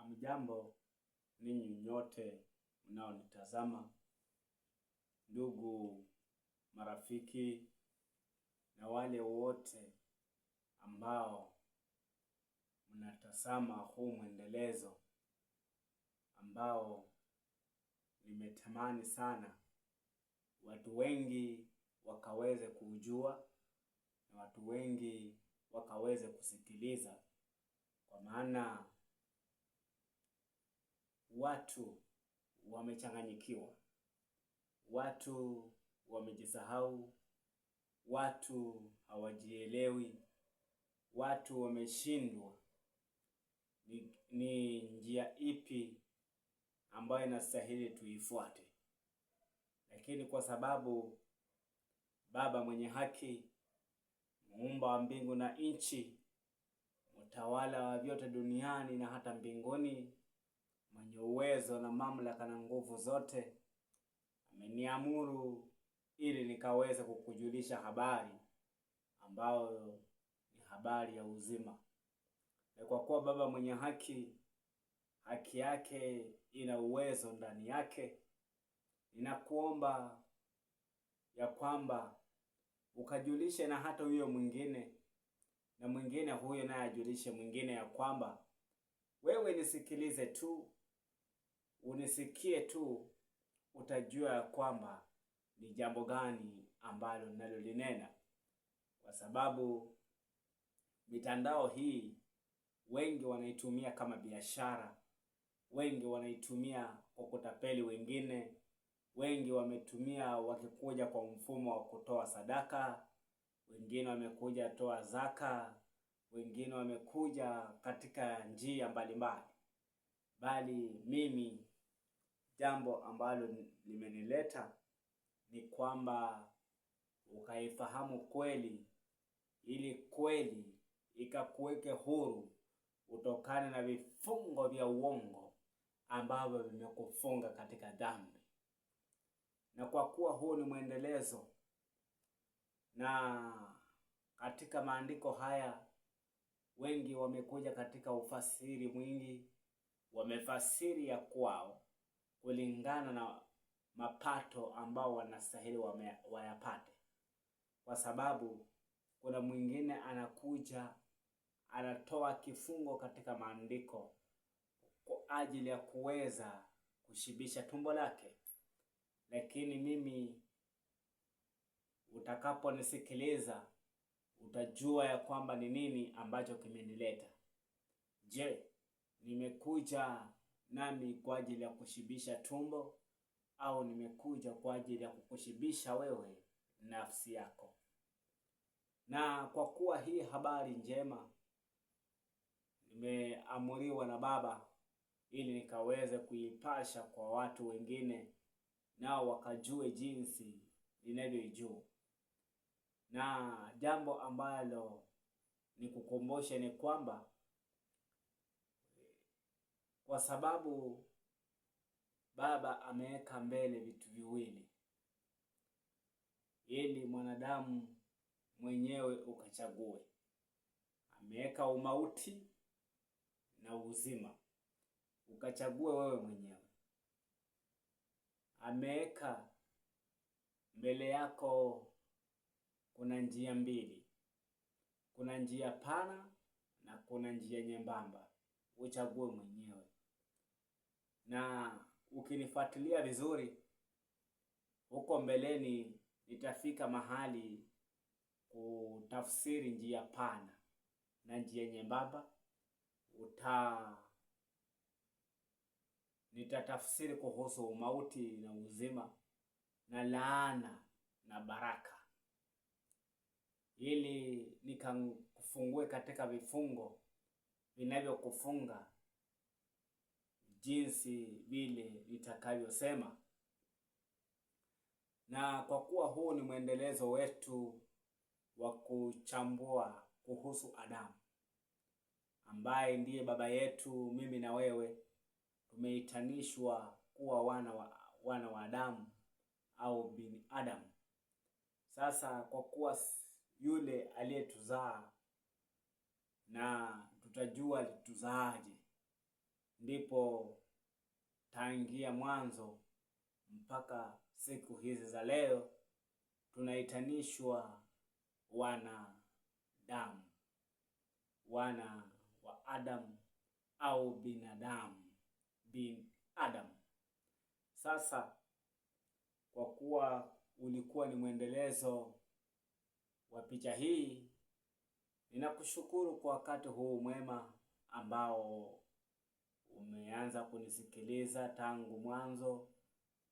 Hamjambo ninyi nyote mnaonitazama, ndugu, marafiki na wale wote ambao mnatazama huu mwendelezo ambao nimetamani sana watu wengi wakaweze kujua na watu wengi wakaweze kusikiliza, kwa maana watu wamechanganyikiwa, watu wamejisahau, watu hawajielewi, watu wameshindwa ni njia ipi ambayo inastahili tuifuate. Lakini kwa sababu Baba mwenye haki, muumba wa mbingu na nchi, mtawala wa vyote duniani na hata mbinguni, mwenye uwezo na mamlaka na nguvu zote, ameniamuru ili nikaweze kukujulisha habari ambayo ni habari ya uzima. Na kwa kuwa Baba mwenye haki, haki yake ina uwezo ndani yake, ninakuomba ya kwamba ukajulishe na hata huyo mwingine, na mwingine huyo naye ajulishe mwingine ya kwamba wewe nisikilize tu, unisikie tu, utajua ya kwamba ni jambo gani ambalo ninalolinena. Kwa sababu mitandao hii wengi wanaitumia kama biashara, wengi wanaitumia kwa kutapeli wengine, wengi wametumia wakikuja kwa mfumo wa kutoa sadaka, wengine wamekuja toa zaka, wengine wamekuja katika njia mbalimbali. Bali mimi jambo ambalo limenileta ni kwamba ukaifahamu kweli, ili kweli ikakuweke huru utokane na vifungo vya uongo ambavyo vimekufunga katika dhambi. Na kwa kuwa huu ni mwendelezo, na katika maandiko haya wengi wamekuja katika ufasiri mwingi, wamefasiri ya kwao kulingana na mapato ambao wanastahili wayapate. Kwa sababu kuna mwingine anakuja anatoa kifungo katika maandiko kwa ajili ya kuweza kushibisha tumbo lake. Lakini mimi, utakaponisikiliza, utajua ya kwamba ni nini ambacho kimenileta. Je, nimekuja nami kwa ajili ya kushibisha tumbo, au nimekuja kwa ajili ya kukushibisha wewe nafsi yako? Na kwa kuwa hii habari njema nimeamuriwa na Baba ili nikaweze kuipasha kwa watu wengine, nao wakajue jinsi ninavyojua. Na jambo ambalo nikukumbushe ni kwamba kwa sababu Baba ameweka mbele vitu viwili ili mwanadamu mwenyewe ukachague. Ameweka umauti na uzima, ukachague wewe mwenyewe. Ameweka mbele yako kuna njia mbili, kuna njia pana na kuna njia nyembamba, uchague mwenyewe. Na ukinifuatilia vizuri, huko mbeleni nitafika mahali kutafsiri njia pana na njia nyembamba. Nitatafsiri kuhusu umauti na uzima na laana na baraka, ili nikakufungue katika vifungo vinavyokufunga jinsi vile nitakavyosema. Na kwa kuwa huu ni mwendelezo wetu wa kuchambua kuhusu Adamu, ambaye ndiye baba yetu, mimi na wewe tumeitanishwa kuwa wana wa Adamu au bin Adam. Sasa kwa kuwa yule aliyetuzaa, na tutajua alituzaaje, ndipo tangia mwanzo mpaka siku hizi za leo tunaitanishwa wanadamu, wana wa Adamu au binadamu, bin Adam. Sasa kwa kuwa ulikuwa ni mwendelezo wa picha hii, ninakushukuru kwa wakati huu mwema ambao umeanza kunisikiliza tangu mwanzo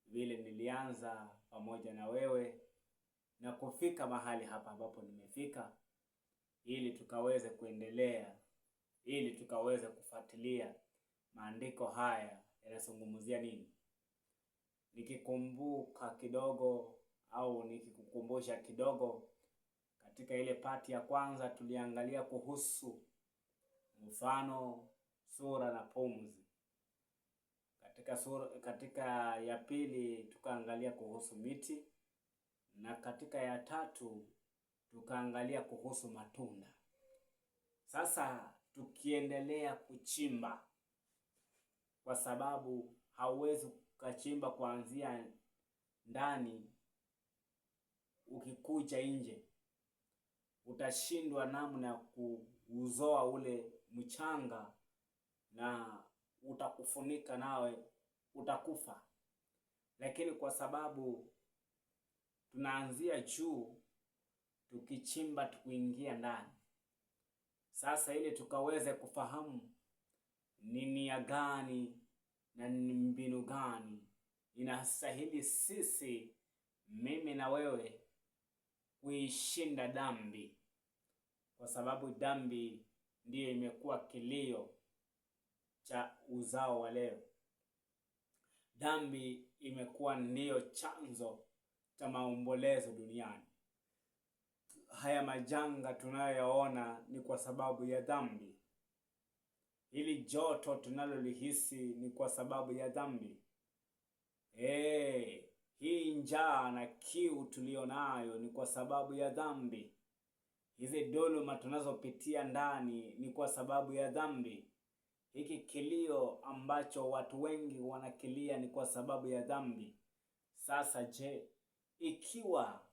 vile nilianza pamoja na wewe na kufika mahali hapa ambapo nimefika, ili tukaweze kuendelea, ili tukaweze kufuatilia maandiko haya yanazungumzia nini. Nikikumbuka kidogo au nikikukumbusha kidogo, katika ile pati ya kwanza tuliangalia kuhusu mfano, sura na pumzi. Katika ya pili tukaangalia kuhusu miti, na katika ya tatu tukaangalia kuhusu matunda. Sasa tukiendelea kuchimba, kwa sababu hauwezi ukachimba kuanzia ndani ukikuja nje, utashindwa namna ya kuuzoa ule mchanga na utakufunika nawe utakufa. Lakini kwa sababu tunaanzia juu tukichimba tukuingia ndani, sasa ili tukaweze kufahamu ni nia gani na ni mbinu gani inastahili sisi, mimi na wewe, kuishinda dhambi, kwa sababu dhambi ndiyo imekuwa kilio cha uzao wa leo. Dhambi imekuwa ndiyo chanzo cha maombolezo duniani. Haya majanga tunayoyaona ni kwa sababu ya dhambi. Hili joto tunalolihisi ni kwa sababu ya dhambi. Hii njaa na kiu tulionayo ni kwa sababu ya dhambi. Hizi dhuluma tunazopitia ndani ni kwa sababu ya dhambi. Hiki kilio ambacho watu wengi wanakilia ni kwa sababu ya dhambi. Sasa je, ikiwa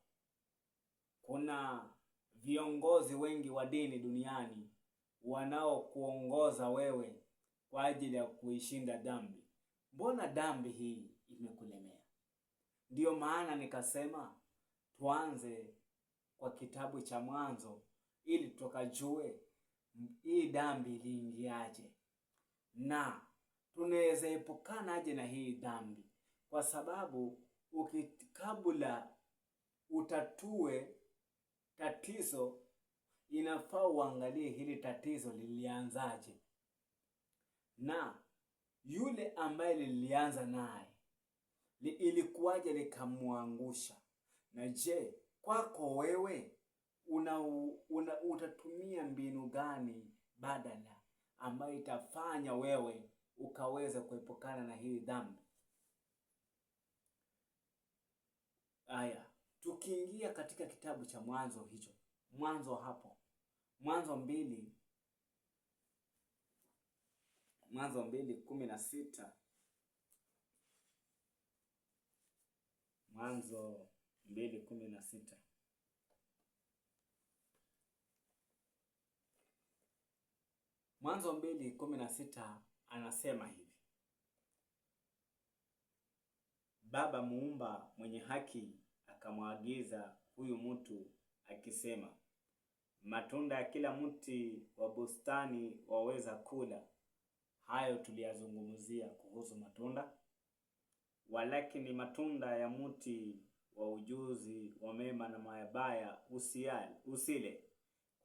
kuna viongozi wengi wa dini duniani wanaokuongoza wewe kwa ajili ya kuishinda dhambi, mbona dhambi hii imekulemea? Ndiyo maana nikasema tuanze kwa kitabu cha Mwanzo ili tukajue hii dhambi iliingiaje na tunaweza epukana aje na hii dhambi. Kwa sababu kabla utatue tatizo, inafaa uangalie hili tatizo lilianzaje na yule ambaye lilianza naye ilikuwaje likamwangusha. Na je, kwako wewe utatumia mbinu gani badala ambayo itafanya wewe ukaweza kuepukana na hii dhambi? Aya, tukiingia katika kitabu cha Mwanzo hicho, Mwanzo hapo, Mwanzo 2:16. Mwanzo 2:16. Mwanzo 2:16 anasema hivi: Baba muumba mwenye haki akamwagiza huyu mtu akisema, matunda ya kila mti wa bustani waweza kula. Hayo tuliyazungumzia kuhusu matunda. Walakini matunda ya mti wa ujuzi wa mema na mabaya usile,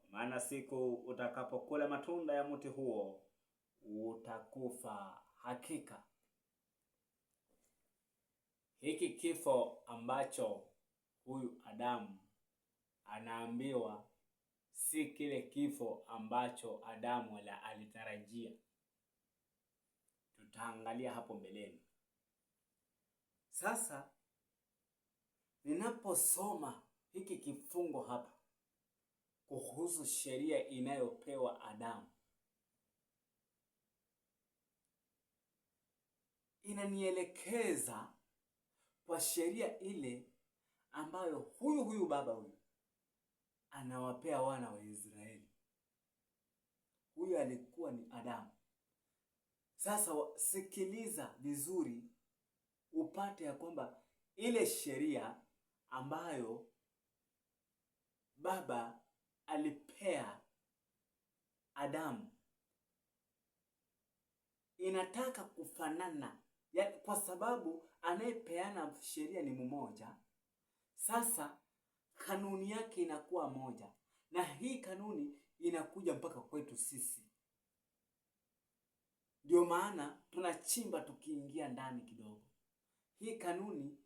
kwa maana siku utakapokula matunda ya mti huo utakufa hakika. Hiki kifo ambacho huyu Adamu anaambiwa si kile kifo ambacho Adamu alitarajia. Tutaangalia hapo mbeleni. Sasa ninaposoma hiki kifungo hapa kuhusu sheria inayopewa Adamu, kinanielekeza kwa sheria ile ambayo huyu baba huyu anawapea wana wa Israeli. Huyu alikuwa ni Adamu. Sasa sikiliza vizuri upate ya kwamba ile sheria ambayo baba alipea Adamu inataka kufanana, kwa sababu anayepeana sheria ni mmoja. Sasa kanuni yake inakuwa moja, na hii kanuni inakuja mpaka kwetu sisi. Ndio maana tunachimba tukiingia ndani kidogo. Hii kanuni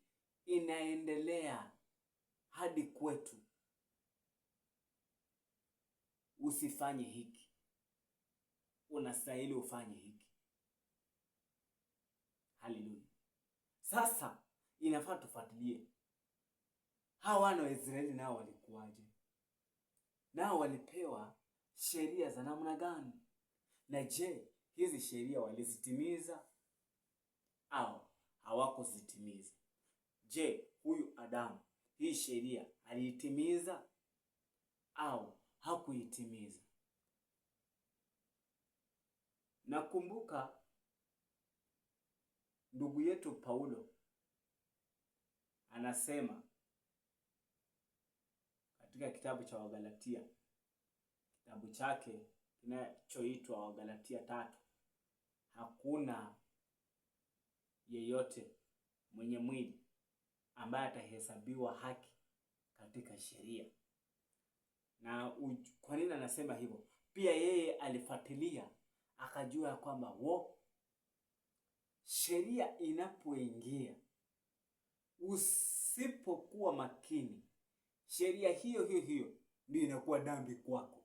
inaendelea hadi kwetu. Usifanye hiki, unastahili ufanye hiki. Haleluya. Sasa inafaa tufuatilie hawa wana wa Israeli nao walikuwaje? Nao walipewa sheria za namna gani? Na je, hizi sheria walizitimiza au hawakuzitimiza? Je, huyu Adamu hii sheria aliitimiza au hakuitimiza? Nakumbuka ndugu yetu Paulo anasema katika kitabu cha Wagalatia, kitabu chake kinachoitwa Wagalatia 3, hakuna yeyote mwenye mwili ambaye atahesabiwa haki katika sheria. Na kwa nini anasema hivyo? Pia yeye alifuatilia akajua kwamba sheria inapoingia, usipokuwa makini, sheria hiyo ndio inakuwa dhambi kwako.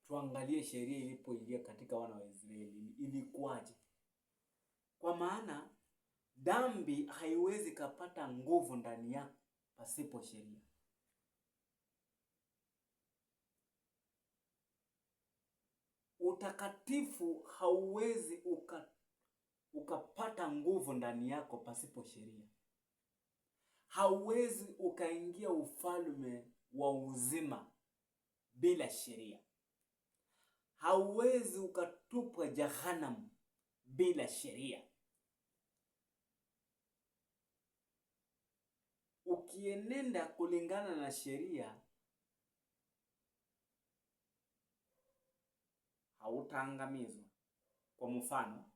Tuangalie sheria ilipoingia katika wana wa Israeli ilikuwaje. Kwa maana dhambi haiwezi kapata nguvu ndani yako pasipo sheria. Utakatifu hauwezi ukapata nguvu ndani yako pasipo sheria. Hauwezi ukaingia ufalme wa uzima bila sheria. Hauwezi ukatupwa jehanamu bila sheria. Ukienenda kulingana na sheria, hautaangamizwa. Kwa mfano,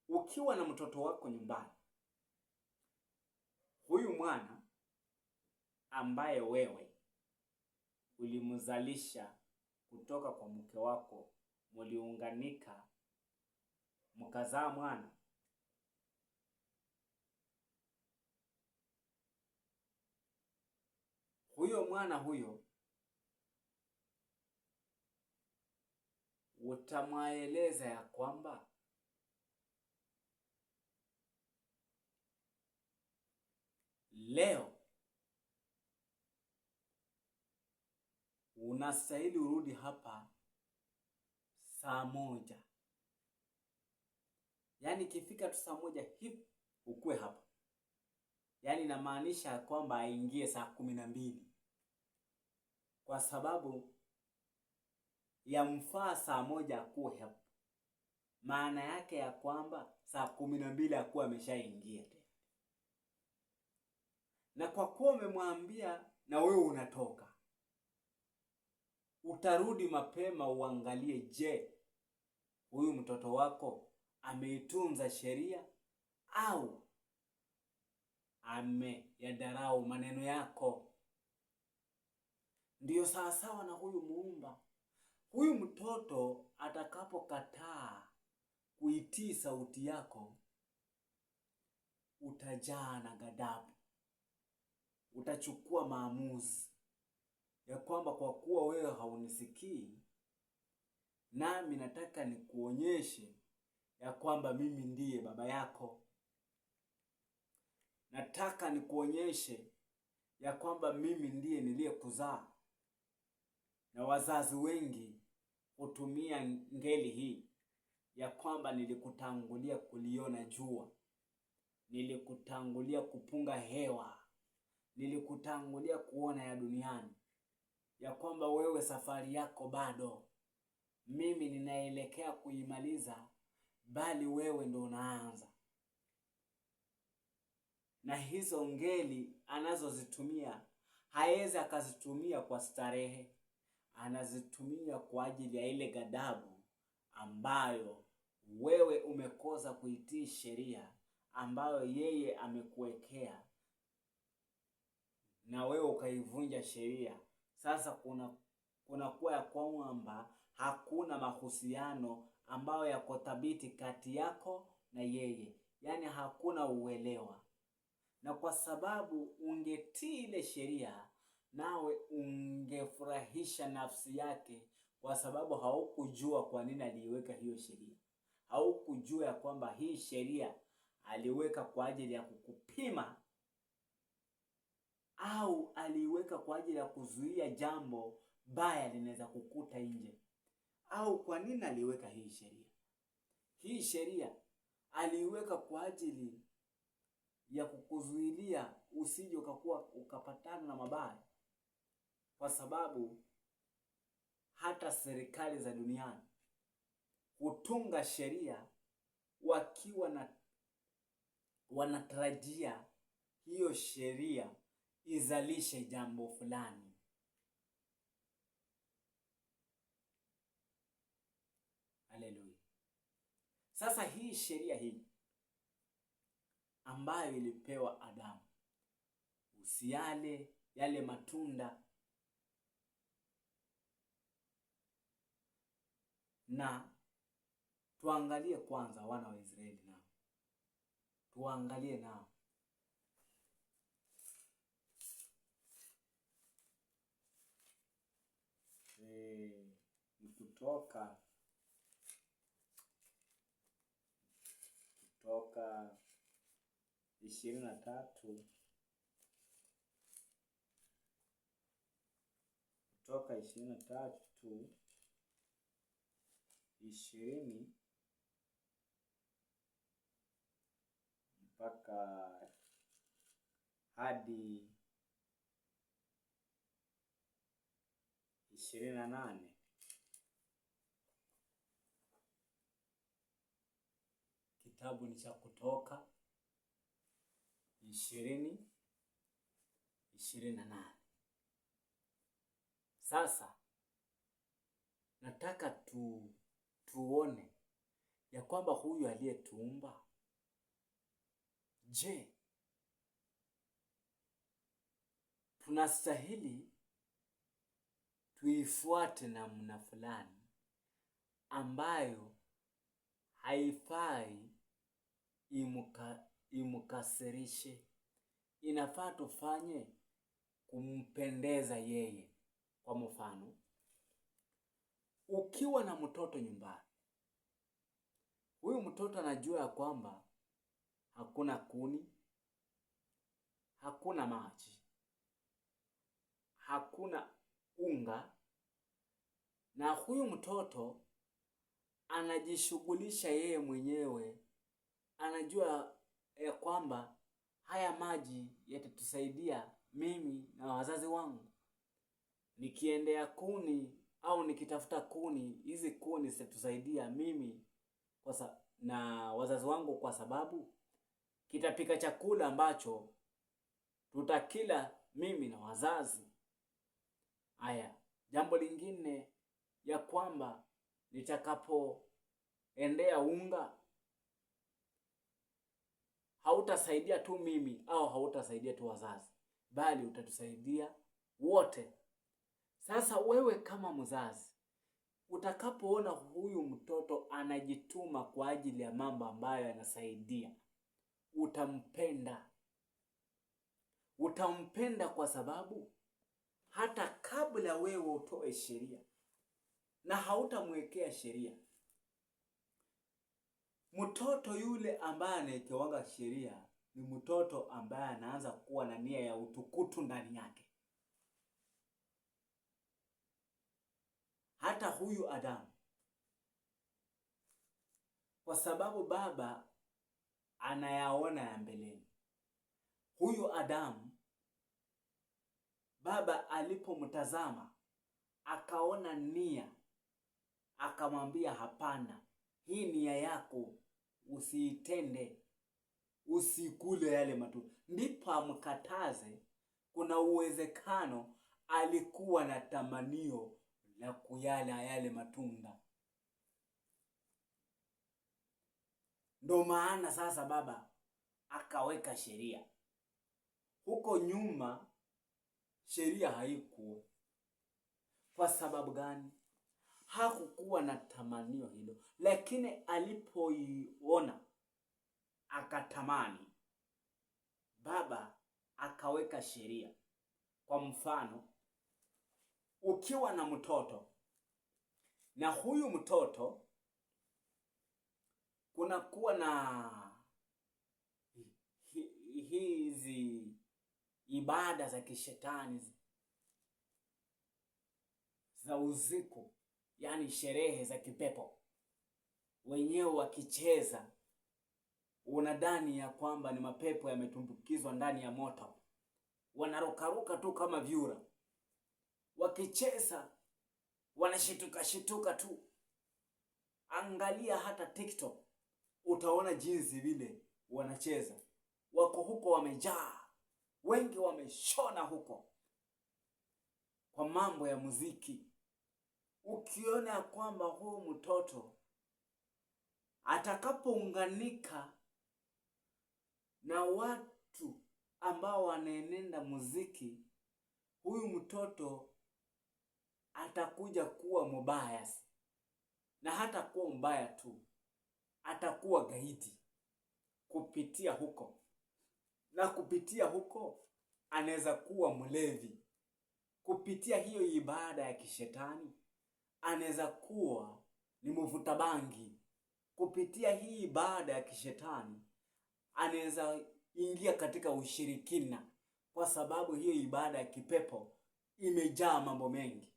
ukiwa na mtoto wako nyumbani, huyu mwana ambaye wewe ulimzalisha kutoka kwa mke wako, mliunganika mkazaa mwana, huyo mwana huyo utamweleza ya kwamba leo unastahili urudi hapa saa 1. Yaani ikifika tu saa 1 hivi ukue hapa. Yaani inamaanisha kwamba aingie saa 12. Kwa sababu yamfaa saa 1 akue hapa. Maana yake ya kwamba saa 12 akuwa ameshaingia tena. Na kwa kuwa umemwambia na wewe unatoka, utarudi mapema uangalie, je, huyu mtoto wako ameitunza sheria au ameyadharau maneno yako? Ndiyo sawasawa na huyu muumba. Huyu mtoto atakapokataa kuitii sauti yako, utajaa na ghadhabu. Utachukua maamuzi ya kwamba kwa kuwa wewe haunisikii, nami nataka nikuonyeshe ya kwamba mimi ndiye baba yako. Nataka nikuonyeshe ya kwamba mimi ndiye niliyekuzaa. Na wazazi wengi kutumia ngeli hii ya kwamba nilikutangulia kuliona jua, nilikutangulia kupunga hewa, nilikutangulia kuona ya duniani, ya kwamba wewe safari yako bado, mimi ninaelekea kuimaliza, bali wewe ndo unaanza. Na hizo ngeli anazozitumia haezi akazitumia kwa starehe, anazitumia kwa ajili ya ile ghadhabu ambayo wewe umekosa kuitii sheria ambayo yeye amekuwekea, na wewe ukaivunja sheria. Sasa kuna kuwa ya kwamba hakuna mahusiano ambayo yako thabiti kati yako na yeye, yaani hakuna uelewa. Na kwa sababu ungetii ile sheria, nawe ungefurahisha nafsi yake, kwa sababu haukujua kwa nini aliweka hiyo sheria. Haukujua ya kwamba hii sheria aliweka kwa ajili ya kukupima, au aliweka kwa ajili ya kuzuia jambo baya linaweza kukuta nje. Au kwa nini aliweka hii sheria? Hii sheria aliweka kwa ajili ya kukuzuilia usije ukapatana na mabaya, kwa sababu hata serikali za duniani hutunga sheria wakiwa wanatarajia hiyo sheria izalishe jambo fulani. Haleluya. Sasa hii sheria hii ambayo ilipewa Adamu, usiale yale matunda, na tuangalie kwanza wana wa Israeli nao. Tuangalie nao. Kutoka 23, Kutoka 23 20 mpaka hadi 28. Kitabu ni cha Kutoka 20:28. Sasa nataka tuone ya kwamba huyu aliyetuumba, je, tunastahili tuifuate namna fulani ambayo haifai imukasirishe? Inafaa tufanye kumpendeza yeye. Kwa mfano, ukiwa na mtoto nyumbani, huyu mtoto anajua ya kwamba hakuna kuni, hakuna maji, hakuna unga, na huyu mtoto anajishughulisha yeye mwenyewe. Anajua ya kwamba haya maji yatatusaidia mimi na wazazi wangu. Nikiendea kuni au nikitafuta kuni, hizi kuni zitatusaidia mimi na wazazi wangu, kwa sababu kitapika chakula ambacho tutakila mimi na wazazi. Haya, jambo lingine ya kwamba nitakapoendea unga, hautasaidia tu mimi au hautasaidia tu wazazi, bali utatusaidia wote. Sasa wewe kama mzazi, utakapoona huyu mtoto anajituma kwa ajili ya mambo ambayo yanasaidia, utampenda. Utampenda kwa sababu hata kabla wewe utoe sheria, na hautamwekea sheria, mtoto yule ambaye anaekewanga sheria ni mtoto ambaye anaanza kuwa na nia ya utukutu ndani yake. Hata huyu Adamu kwa sababu baba anayaona ya mbeleni. Huyu Adamu, baba alipomtazama akaona nia, akamwambia hapana, hii nia yako usiitende, usikule yale matunda. Ndipo amkataze. Kuna uwezekano alikuwa na tamanio la kuyala yale matunda. Ndo maana sasa baba akaweka sheria. Huko nyuma sheria haikuwa. Kwa sababu gani? Hakukuwa na tamanio hilo, lakini alipoiona akatamani, baba akaweka sheria. Kwa mfano, ukiwa na mtoto na huyu mtoto kunakuwa na hizi ibada za kishetani za usiku, yani sherehe za kipepo, wenyewe wakicheza unadhani ya kwamba ni mapepo yametumbukizwa ndani ya moto, wanarukaruka tu kama vyura, wakicheza wanashituka tu. Angalia hata TikTok, utaona jinsi vile wanacheza. Wako huko wamejaa, wengi wameshona huko kwa mambo ya muziki. Ukiona kwamba huyu mtoto atakapounganika na watu ambao wanaenenda muziki, huyu mtoto atakuja kuwa mbaya. Na hata kuwa mbaya tu, atakuwa gaidi kupitia huko. Na kupitia huko anaweza kuwa mlevi. Kupitia hiyo ibada ya kishetani anaweza kuwa ni mvuta bangi. Kupitia hii ibada ya kishetani anaweza ingia katika ushirikina, kwa sababu hiyo ibada ya kipepo imejaa mambo mengi,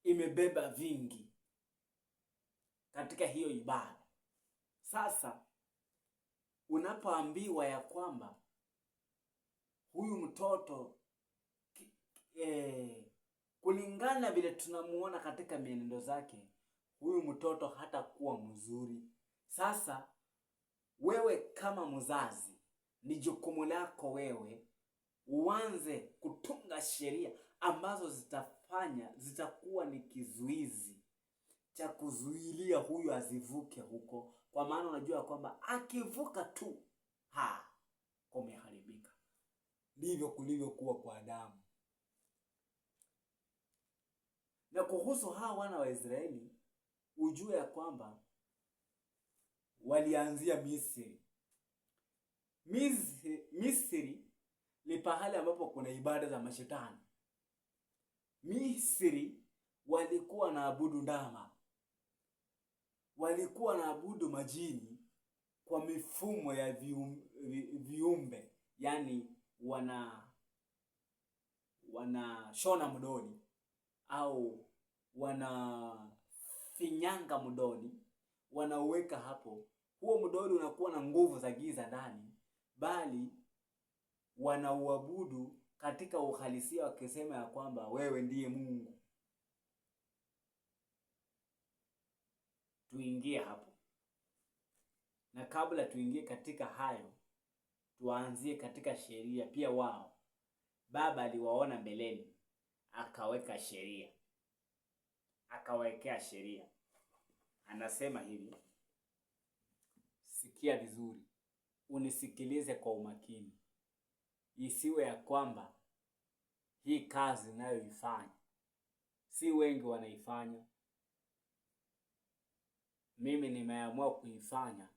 imebeba vingi katika hiyo ibada. Sasa unapoambiwa ya kwamba huyu mtoto kulingana vile tunamuona katika mienendo zake, huyu mtoto hatakuwa mzuri. Sasa wewe kama mzazi, ni jukumu lako wewe uanze kutunga sheria ambazo zitakuwa ni kizuizi cha kuzuilia huyu asivuke huko. Kwa maana unajua kwamba akivuka tu kumeharibika. Ndivyo kulivyokuwa kwa Adamu. Na kuhusu hawa wana wa Israeli, ujue ya kwamba walianzia Misri. Misri ni pahali ambapo kuna ibada za mashetani. Misri walikuwa naabudu ndama, walikuwa naabudu majini kwa mifumo ya viumbe, yani wanashona mdoli au wanafinyanga mdoli, wanauweka hapo. Huo mdoli unakuwa na nguvu za giza ndani, bali wanauabudu katika uhalisia wakisema ya kwamba wewe ndiye Mungu. Tuingie hapo. Na kabla tuingie katika hayo, tuanzie katika sheria. Pia wao baba aliwaona mbeleni, akaweka sheria, akawekea sheria. Anasema hivi, sikia vizuri, unisikilize kwa umakini. Isiwe ya kwamba hii kazi ninayoifanya si wengi wanaifanya. Mimi nimeamua kuifanya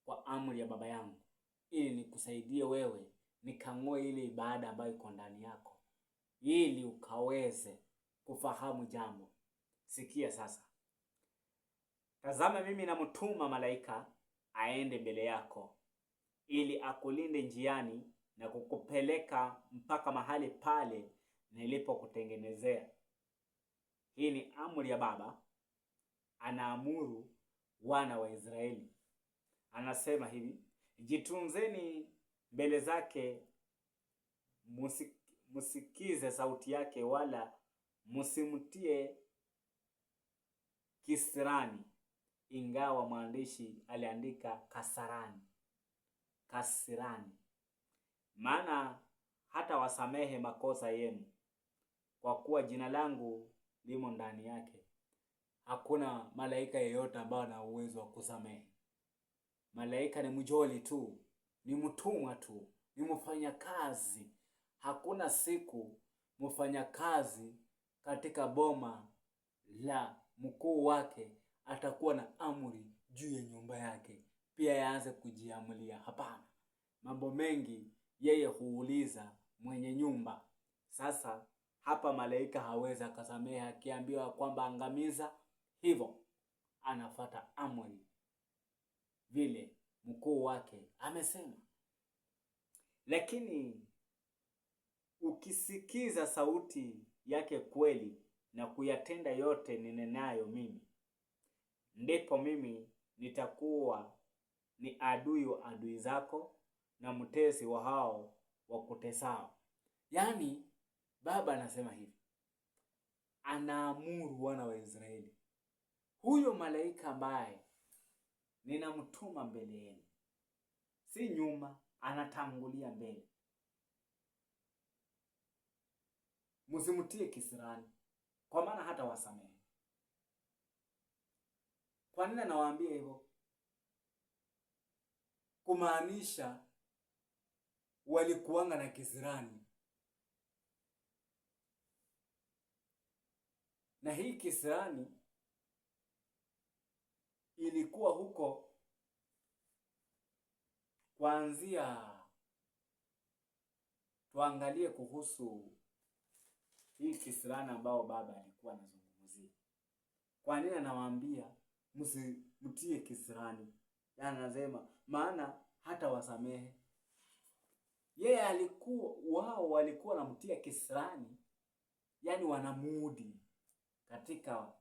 kwa amri ya baba yangu, ili nikusaidie wewe nikang'oe ile ibada ambayo iko ndani yako, ili ukaweze kufahamu jambo. Sikia sasa. Tazama, mimi namtuma malaika aende mbele yako, ili akulinde njiani na kukupeleka mpaka mahali pale nilipokutengenezea. Hii ni amri ya baba, anaamuru wana wa Israeli. Anasema hivi, jitunzeni mbele zake, musikize sauti yake, wala musimtie kisirani. Ingawa mwandishi aliandika kasirani, maana hata wasamehe makosa yenu, kwa kuwa jina langu limo ndani yake. Hakuna malaika yeyote ambaye ana uwezo wa kusamehe. Malaika ni mjoli tu, ni mtumwa tu, ni mfanyakazi. Hakuna siku mfanyakazi katika boma la mkuu wake atakuwa na amri juu ya nyumba yake, pia yaanze kujiamulia. Hapana, mambo mengi yeye huuliza mwenye nyumba. Sasa hapa malaika hawezi akasamehe, akiambiwa kwamba angamiza, hivyo anafuata amri vile mkuu wake amesema. Lakini ukisikiza sauti yake kweli na kuyatenda yote ninenayo mimi, ndipo mimi nitakuwa ni adui wa adui zako na mtesi wa hao wakutesao. Yaani baba anasema hivi, anaamuru wana wa Israeli, huyo malaika ambaye ninamtuma mbele yenu, si nyuma, anatangulia mbele, msimtie kisirani, kwa maana hata wasamehe. Kwa nini nawaambia hivyo? Kumaanisha walikuanga na kisirani, na hii kisirani ilikuwa huko kuanzia. Tuangalie kuhusu hii kisirani ambao baba alikuwa anazungumzia. Kwa nini anawaambia msimtie kisirani? Yaani anasema maana hata wasamehe. Yeye wao walikuwa wanamtia kisirani, yani wanamudi katika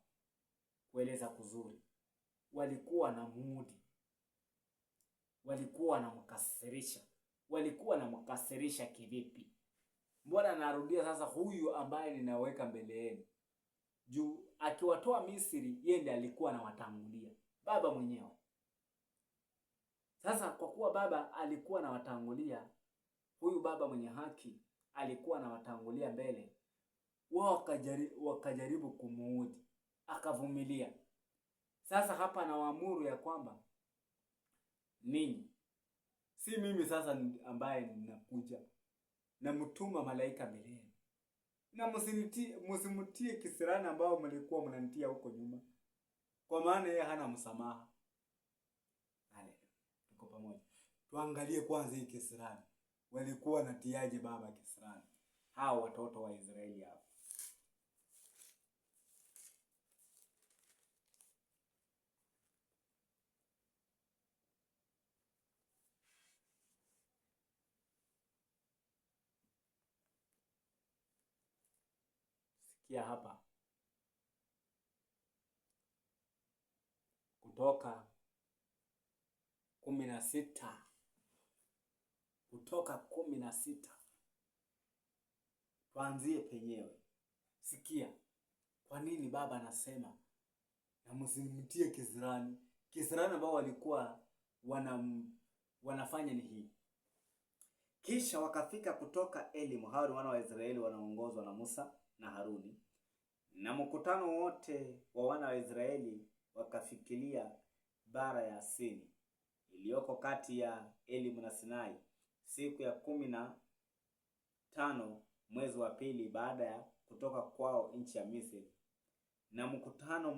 kueleza kuzuri. Walikuwa na mudi, walikuwa wanamkasirisha. Walikuwa wanamkasirisha kivipi? Mbona narudia sasa, huyu ambaye ninaweka mbele yenu, juu akiwatoa Misri yeye ndiye alikuwa anawatangulia, baba mwenyewe. Sasa kwa kuwa baba alikuwa anawatangulia, huyu baba mwenye haki alikuwa anawatangulia mbele, wao wakajaribu kumuudhi, akavumilia. Sasa hapa anawaamuru ya kwamba ninyi, si mimi sasa ambaye ninakuja na mtuma malaika mbele yenu, na msimtie kisirani ambao mlikuwa mnanitia huko nyuma, kwa maana yeye hana msamaha. Tuko pamoja. Tuangalie kwanza hii kisirani. Walikuwa natiaje baba kisirani hao watoto wa Israeli hao? Sikia hapa, Kutoka 16. Kutoka 16. Tuanzie penyewe. Sikia kwa nini baba anasema na msimtie kisirani. Kisirani ambao walikuwa wanafanya ni hii. Kisha wakafika kutoka Elimu, hao ni wana wa Israeli wanaongozwa na Musa na Haruni, na mkutano wote wa wana wa Israeli wakafikilia bara ya Sini iliyoko kati ya Elimu na Sinai, siku ya 15 mwezi wa pili baada ya kutoka kwao nchi ya Misri. Na mkutano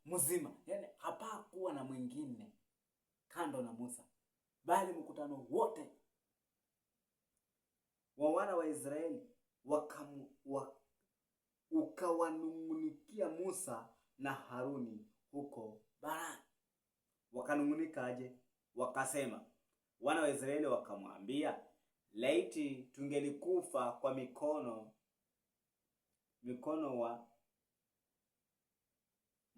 mzima, yani hapakuwa na mwingine kando na Musa, bali mkutano wote wa wana wa Israeli ukawanungunikia Musa na Haruni huko barani. Wakanung'unika aje? Wakasema, wana wa Israeli wakamwambia, laiti tungelikufa kwa mikono wa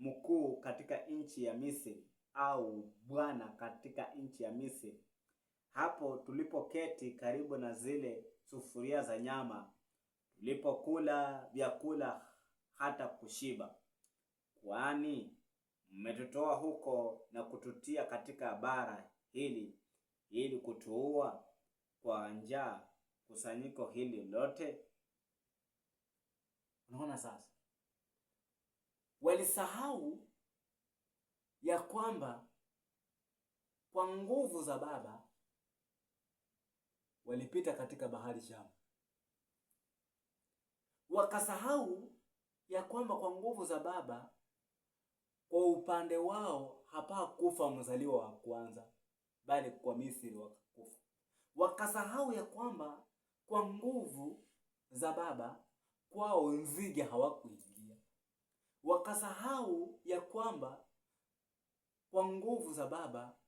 mkuu katika nchi ya Misri, au bwana katika nchi ya Misri, hapo tulipoketi karibu na zile sufuria za nyama, tulipokula vyakula hata kushiba. Kwani mmetutoa huko na kututia katika bara hili ili kutuua kwa njaa kusanyiko hili lote? Unaona sasa, walisahau ya kwamba kwa nguvu za Baba walipita katika bahari Shamu. Wakasahau ya kwamba kwa nguvu za Baba, kwa upande wao hapakufa mzaliwa wa kwanza, bali kwa Misri wakakufa. Wakasahau ya kwamba kwa nguvu za Baba kwao nzige hawakuingia. Wakasahau ya kwamba kwa nguvu za Baba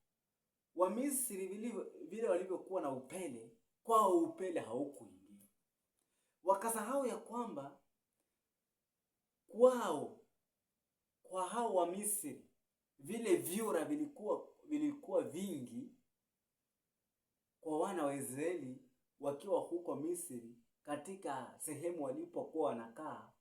wa Misri vile walivyokuwa na upele, kwao upele haukuingia. Wakasahau ya kwamba kwao, kwa hao wa Misri, vile vyura vilikuwa vingi kwa wana wa Israeli wakiwa huko Misri, katika sehemu walipokuwa wanakaa,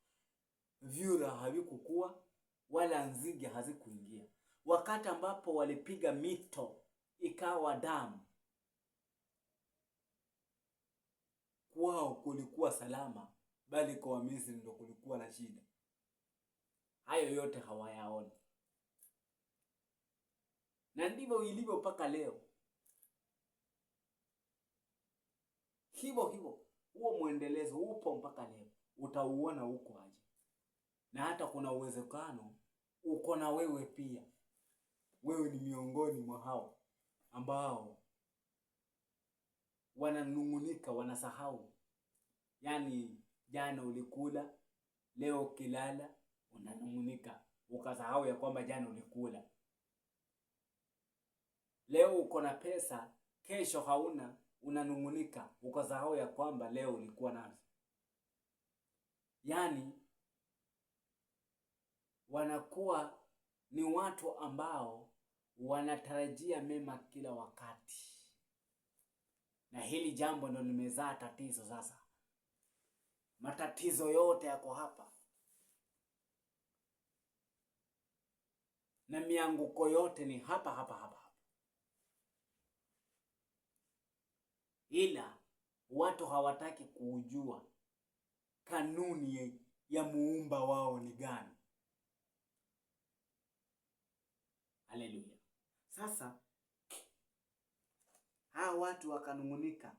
vyura havikukuwa wala nzige hazikuingia. Wakati ambapo walipiga mito ikawa damu, kwao kulikuwa salama, bali kwa Misri ndo kulikuwa na shida. Hayo yote hawayaoni. Na ndivyo ilivyo mpaka leo. Hivyo huo mwendelezo upo mpaka leo. Utauona huko aje. Na hata kuna uwezekano uko na wewe pia. Wewe ni miongoni mwa hao ambao wananungunika, wanasahau. Yaani jana ulikula, leo kilala unanungunika, ukasahau ya kwamba jana ulikula. Leo uko na pesa, kesho hauna, unanungunika, ukasahau ya kwamba leo ulikuwa nazo. Yaani wanakuwa ni watu ambao wanatarajia mema kila wakati. Na hili jambo ndo limezaa tatizo sasa. Matatizo yote yako hapa. Na mianguko yote ni hapa. Ila watu hawataki kujua kanuni ya muumba wao ni gani. Haleluya. Sasa hawa watu wakanungunika.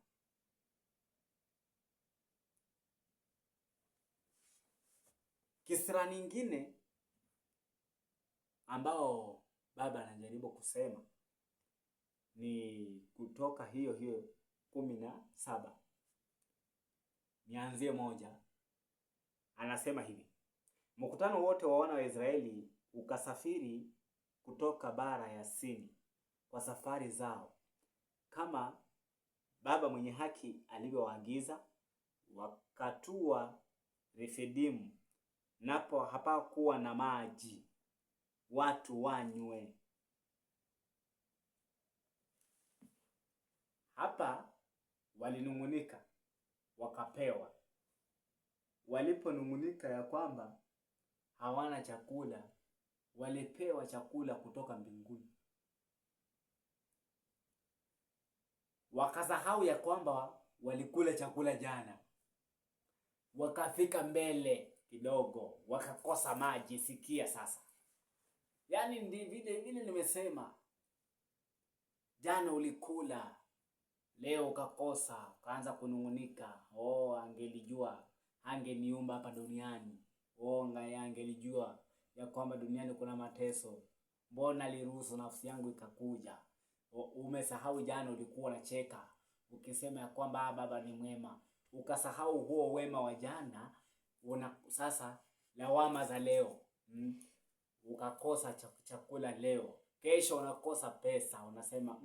Kisra nyingine ambao Baba anajaribu kusema ni Kutoka hiyo 17. Nianzie 1. Anasema hivi: mkutano wote wa wana wa Israeli ukasafiri kutoka bara ya Sini kwa safari zao, kama Baba mwenye haki alivyowaagiza. Wakatua Refidimu, napo hapakuwa na maji watu wanywe. Hapa walinungunika, wakapewa. Waliponungunika ya kwamba hawana chakula, walipewa chakula kutoka mbinguni. Wakasahau ya kwamba walikula chakula jana. Wakafika mbele kidogo, wakakosa maji. Sikia sasa. Yaani ndi vile nimesema, jana ulikula, leo ukakosa, ukaanza kunungunika. Angelijua angeniumba hapa duniani. Angelijua ya kwamba duniani kuna mateso, mbona aliruhusu nafsi yangu ikakuja? Umesahau jana ulikuwa unacheka ukisema ya kwamba Baba ni mwema. Ukasahau huo wema wa jana, sasa lawama za leo. Ukakosa chakula leo, kesho unakosa pesa, unasema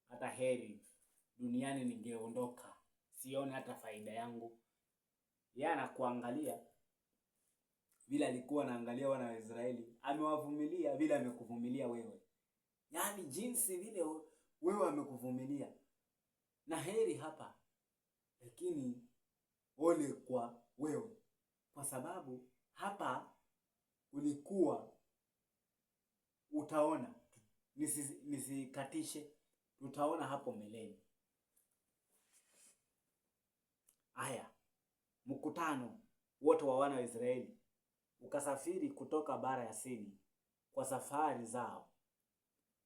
hata heri duniani ningeondoka, sione hata faida yangu. Yeye anakuangalia vile alikuwa anaangalia wana wa Israeli, amewavumilia vile amekuvumilia wewe. Yaani jinsi vile wewe amekuvumilia. Na heri hapa. Lakini ole kwa wewe. Kwa sababu hapa ulikuwa utaona. Nisikatishe. Utaona hapo mbeleni. Aya. Mkutano wote wa wana wa Israeli ukasafiri kutoka bara ya Sini kwa safari zao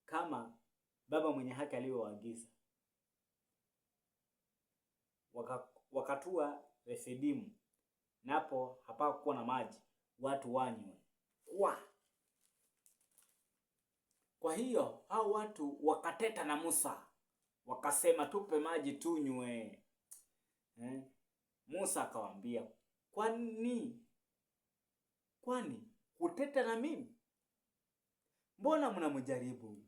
kama baba mwenye haki alivyoagiza. Wakatua Refidimu, napo hapakuwa na maji watu wanywe. Kwa hiyo hao watu wakateta na Musa, wakasema tupe maji tunywe. Musa akawaambia, kwani kuteta na mimi? Mbona mnamjaribu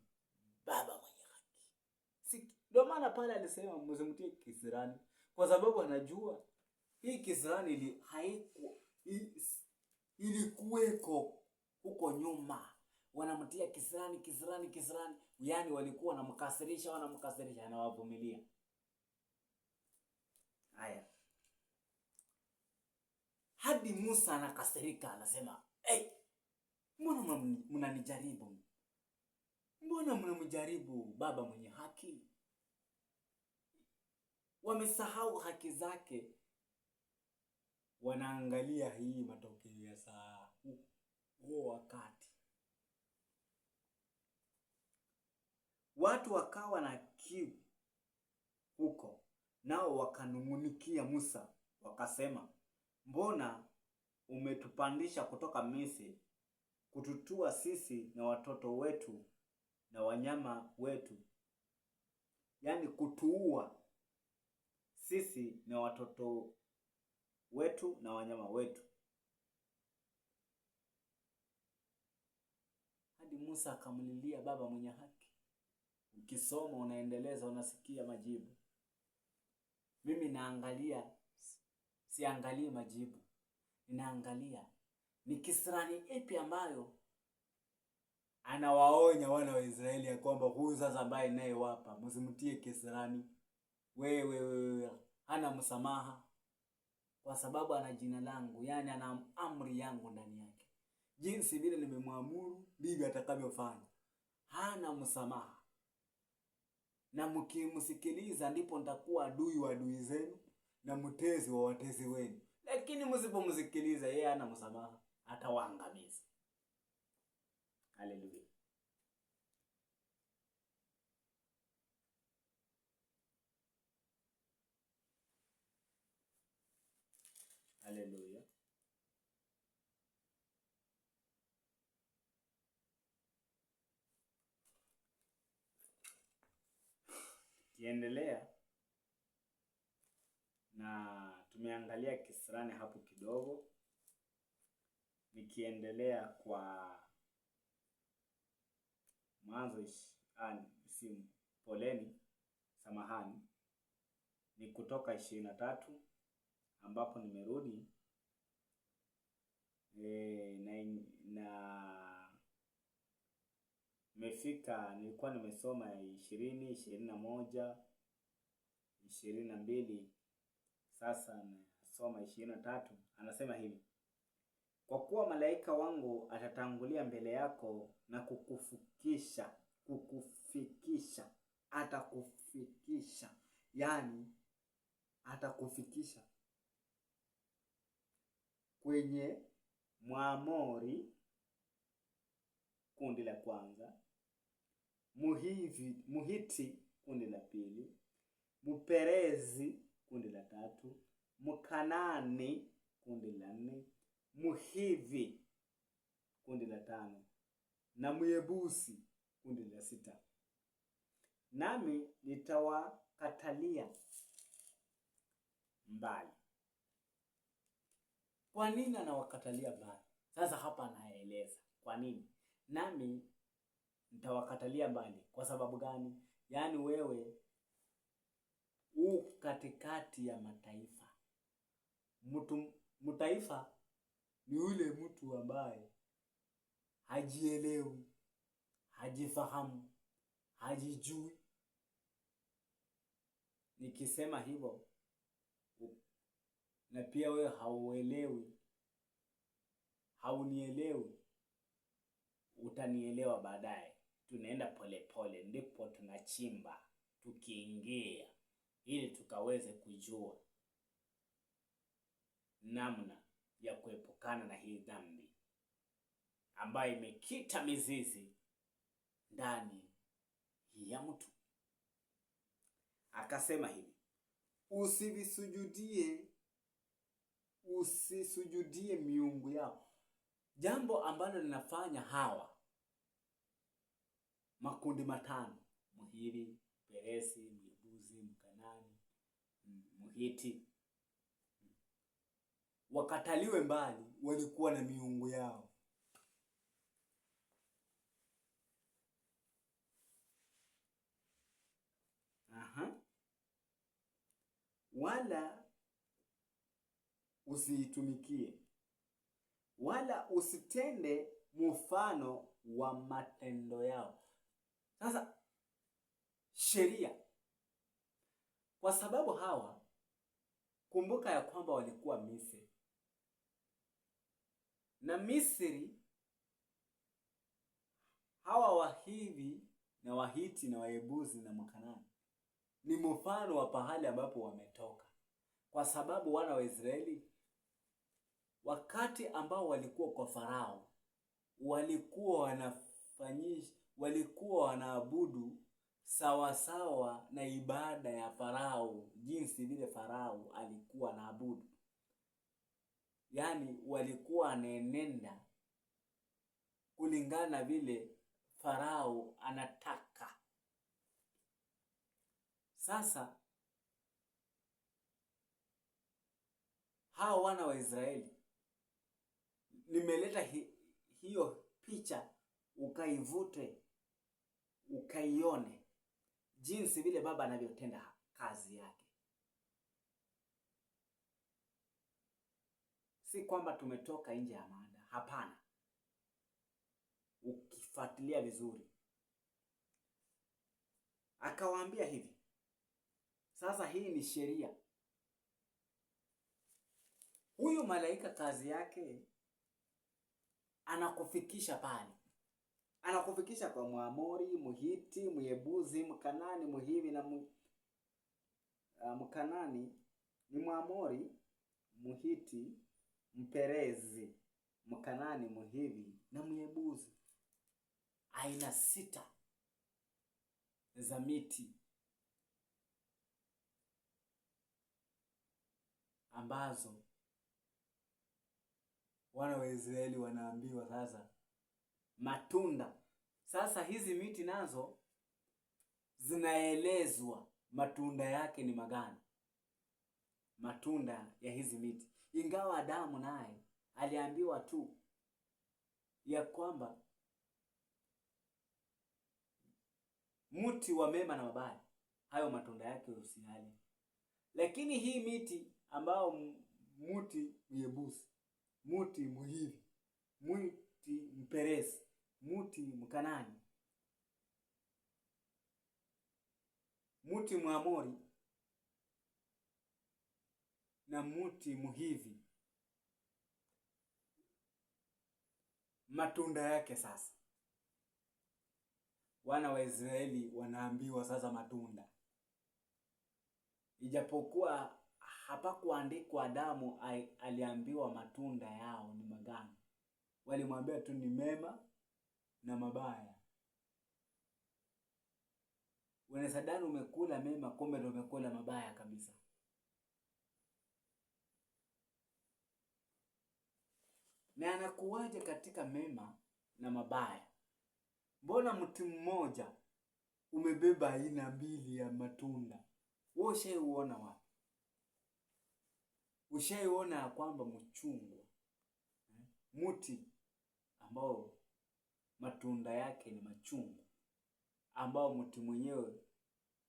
baba mwenye haki? Ndio maana pale alisema msimtie kisirani, kwa sababu anajua hii kisirani ilikuweko huko nyuma. Wanamtia kisirani. Yaani walikuwa wanamkasirisha, anawavumilia. Haya. Hadi Musa anakasirika, anasema, mbona mnanijaribu? Mbona mnamjaribu baba mwenye haki? Wamesahau haki zake. Wanaangalia hii matokeo ya saa huo wakati. Watu wakawa na kiu huko, nao wakanungunikia Musa, wakasema, mbona umetupandisha kutoka Misri kututua sisi na watoto wetu na wanyama wetu? Yaani kutuua sisi na watoto wetu na wanyama wetu. Hadi Musa akamlilia baba mwenye haki. Ukisoma unaendeleza, unasikia majibu. Mimi naangalia, siangalii majibu. Ninaangalia ni kisirani ipi ambayo anawaonya wana wa Israeli ya kwamba huyu sasa ambaye naye wapa msimtie kisirani. Wewe hana msamaha kwa sababu ana jina langu, yani ana amri yangu ndani yake. Jinsi vile nimemwamuru ndivyo atakavyofanya. Hana msamaha. Na mkimsikiliza ndipo nitakuwa adui wa adui zenu na mtezi wa watezi wenu. Lakini msipomsikiliza, yeye hana msamaha, atawaangamiza. Haleluya. Haleluya. Kiendelea na tumeangalia kisirani hapo kidogo. Nikiendelea kwa samahani. Ni Kutoka 23 ambapo nimerudi na nimefika, nilikuwa nimesoma 20, 21, 22, sasa nasoma 23. Anasema hivi: kwa kuwa malaika wangu atatangulia mbele yako na atakufikisha, yani atakufikisha kwenye Mwamori, kundi la kwanza, Muhiti, kundi la pili, Mperezi, kundi la tatu, Mkanani, kundi la 4, Muhivi, kundi la 5, na Myebusi, kundi la 6. Nami nitawakatalia mbali. Kwa nini anawakatalia mbali? Sasa hapa anaeleza kwa nini. Nami nitawakatalia mbali. Kwa sababu gani? Yaani wewe katikati ya mataifa. Mtaifa ni ule mtu ambaye hajielewi, hajifahamu, hajijui. Nikisema hivyo na pia wewe hauelewi, haunielewi, utanielewa baadaye. Tunaenda polepole, ndipo tunachimba tukiingia, ili tukaweze kujua namna ya kuepukana na hii dhambi ambayo imekita mizizi ndani ya mtu. Akasema hivi, usisujudie miungu yao. Jambo ambalo linafanya hawa makundi matano, Mhiri, Peresi, Myebuzi, Mkanani, Mhiti, wakataliwe mbali, walikuwa na miungu yao. Wala usiitumikie, wala usitende mfano wa matendo yao. Sasa sheria, kwa sababu hawa, kumbuka ya kwamba walikuwa Misri, na Misri, hawa Wahivi na Wahiti na Wayebuzi na Mkanani ni mfano wa pahali ambapo wametoka. Kwa sababu wana wa Israeli wakati ambao walikuwa kwa Farao, walikuwa wanaabudu sawa sawa na ibada ya Farao, jinsi vile Farao alikuwa anaabudu. Yaani walikuwa wanaenenda kulingana vile Farao anataka. Sasa hao wana wa Israeli, nimeleta hiyo picha ukaivute, ukaione jinsi vile Baba anavyotenda kazi yake. Si kwamba tumetoka nje ya mada, hapana. Ukifuatilia vizuri, akawaambia hivi, sasa hii ni sheria. Huyu malaika kazi yake anakufikisha pale. Anakufikisha kwa Mwamori, Mhiti, Myebuzi, Mkanani, Mhivi na Mkanani ni Mwamori, Mhiti, Mperezi, Mkanani, Mhivi na Myebuzi. Aina 6 za miti ambazo wana wa Israeli wanaambiwa sasa matunda. Sasa hizi miti nazo zinaelezwa matunda yake ni magani, matunda ya hizi miti. Ingawa Adamu naye aliambiwa tu ya kwamba mti wa mema na mabaya, hayo matunda yake usiyale. Lakini hii miti ambao mti Myebusi, mti Mhivi, mti Mperesi, mti Mkanani, mti Mwamori na mti Mhivi, matunda yake sasa wana wa Israeli wanaambiwa sasa matunda. Ijapokuwa hapakuandikwa Adamu aliambiwa matunda yao ni magani, walimwambia tu ni mema na mabaya. Unasadhani umekula mema, kumbe ndio umekula mabaya kabisa. Na anakuwaje katika mema na mabaya? Mbona mti mmoja umebeba aina 2 ya matunda? Wewe ushaiona wapi? Ushaiona kwamba mchungwa, mti ambao matunda yake ni machungwa, ambao mti mwenyewe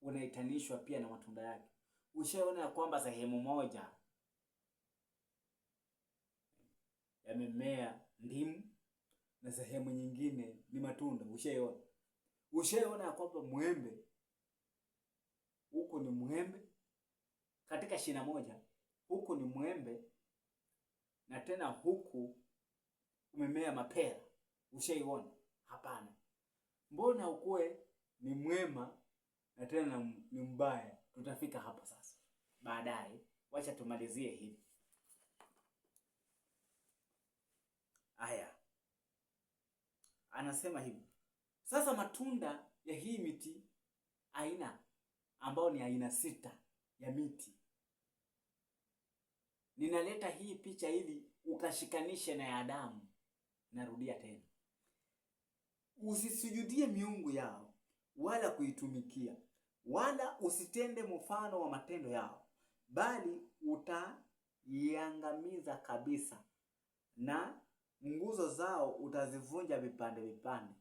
unaitanishwa pia na matunda yake, ushaona kwamba sehemu moja yamemea ndimu na sehemu nyingine ni matunda. Ushaiona ya kwamba mwembe huku ni mwembe katika shina moja, huku ni mwembe na tena huku umemea mapera? Ushaiona? Hapana. Mbona ukue ni mwema na tena ni mbaya? Tutafika hapo sasa baadaye. Wacha tumalizie hivi. Aya, anasema hivi sasa, matunda ya hii miti aina ambao ni aina 6 ya miti. Ninaleta hii picha ili ukashikanishe na ya Adamu. Narudia tena, usisujudie miungu yao wala kuitumikia, wala usitende mfano wa matendo yao, bali utaiangamiza kabisa, na nguzo zao utazivunja vipande vipande.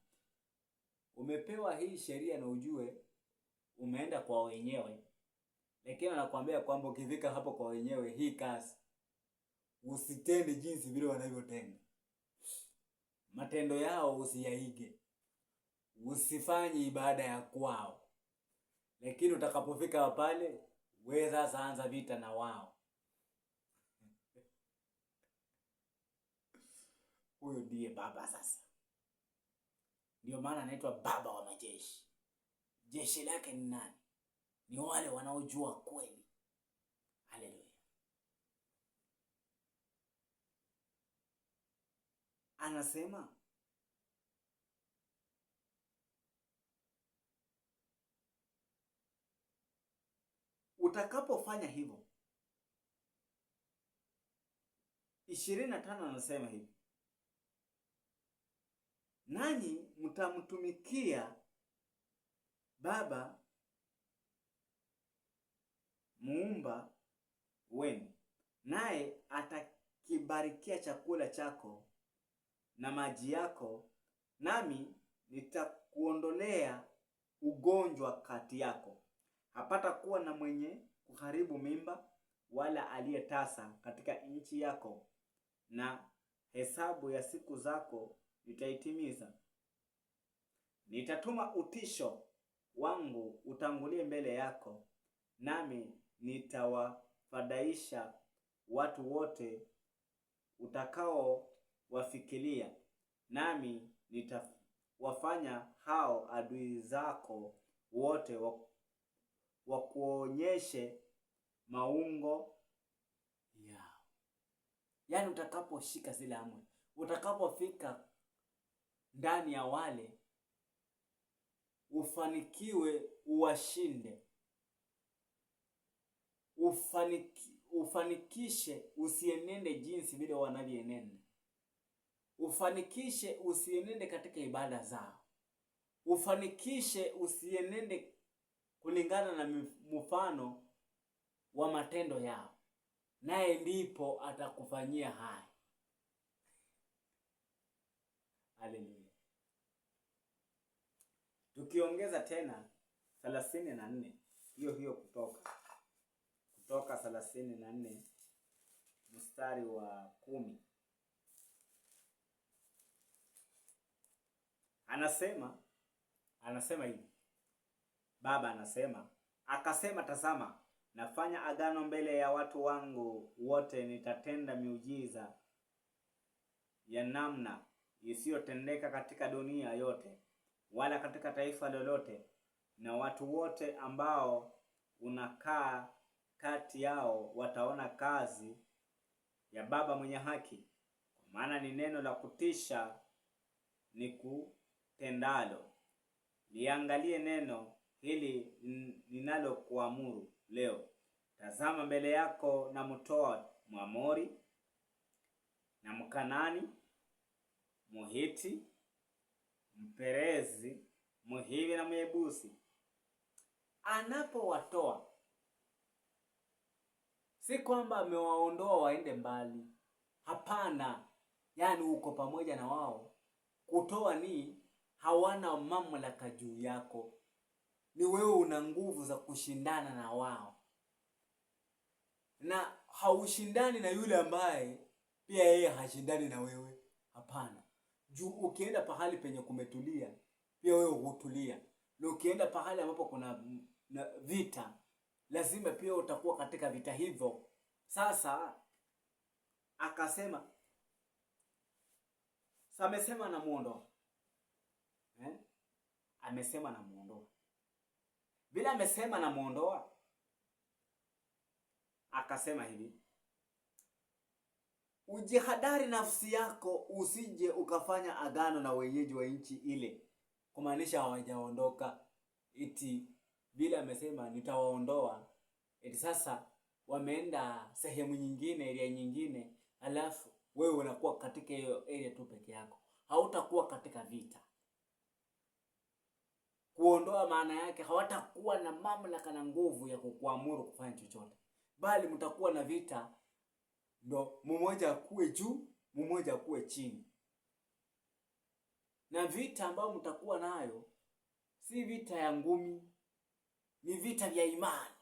Umepewa hii sheria na ujue umeenda kwa wenyewe, lakini anakuambia kwamba ukifika hapo kwa wenyewe, hii kazi usitende jinsi vile wanavyotenda. Matendo yao usiyaige, usifanye ibada ya kwao, lakini utakapofika pale, wewe sasa anza vita na wao. Huyo ndiye baba sasa. Ndio maana anaitwa baba wa majeshi. Jeshi lake ni nani? Ni wale wanaojua kweli. Haleluya. Anasema utakapofanya hivyo. 25 anasema hivi, nanyi mtamtumikia Baba muumba wenu, naye atakibarikia chakula chako na maji yako, nami nitakuondolea ugonjwa kati yako. Hapata kuwa na mwenye kuharibu mimba wala aliyetasa katika nchi yako, na hesabu ya siku zako nitaitimiza. Nitatuma utisho wangu utangulie mbele yako, nami nitawafadhaisha watu wote utakao wafikiria, nami nitawafanya hao adui zako wote wakuonyeshe maungo yao. Yaani utakaposhika zile amri, utakapofika ndani ya wale, ufanikiwe, uwashinde, ufanikishe usienende jinsi vile wanavyoenenda, ufanikishe usienende katika ibada zao, ufanikishe usienende kulingana na mfano wa matendo yao, naye ndipo atakufanyia haya. Haleluya. Tukiongeza tena 34, hiyo kutoka 34 mstari wa 10. Anasema hivi. Baba anasema, akasema, tazama, nafanya agano mbele ya watu wangu wote, nitatenda miujiza ya namna isiyotendeka katika dunia yote, wala katika taifa lolote, na watu wote ambao unakaa kati yao wataona kazi ya Baba mwenye haki, kwa maana ni neno la kutisha ni kutendalo. Liangalie neno hili ninalokuamuru leo. Tazama, mbele yako namtoa Mwamori na Mkanani, Mhiti, Mperezi, Mhivi na Myebusi. Anapowatoa, si kwamba amewaondoa waende mbali. Hapana, yaani uko pamoja na wao. Kutoa ni hawana mamlaka juu yako, ni wewe una nguvu za kushindana na wao, na haushindani na yule ambaye pia yeye hashindani na wewe. Hapana. Juu ukienda pahali penye kumetulia, pia wewe hutulia. Na ukienda pahali ambapo kuna vita, lazima pia utakuwa katika vita hivyo. Sasa akasema, amesema na muondoa. Amesema na muondoa. Bila amesema na muondoa, akasema hivi, ujihadari nafsi yako usije ukafanya agano na wenyeji wa nchi ile. Kumaanisha hawajaondoka. Eti bila amesema nitawaondoa, eti sasa wameenda sehemu nyingine, area nyingine, alafu wewe unakuwa katika hiyo area tu peke yako. Hautakuwa katika vita. Kuondoa maana yake hawatakuwa na mamlaka na nguvu ya kukuamuru kufanya chochote, bali mtakuwa na vita. Ndo mmoja akue juu, mmoja akue chini. Na vita ambayo mtakuwa nayo si vita ya ngumi, ni vita vya imani.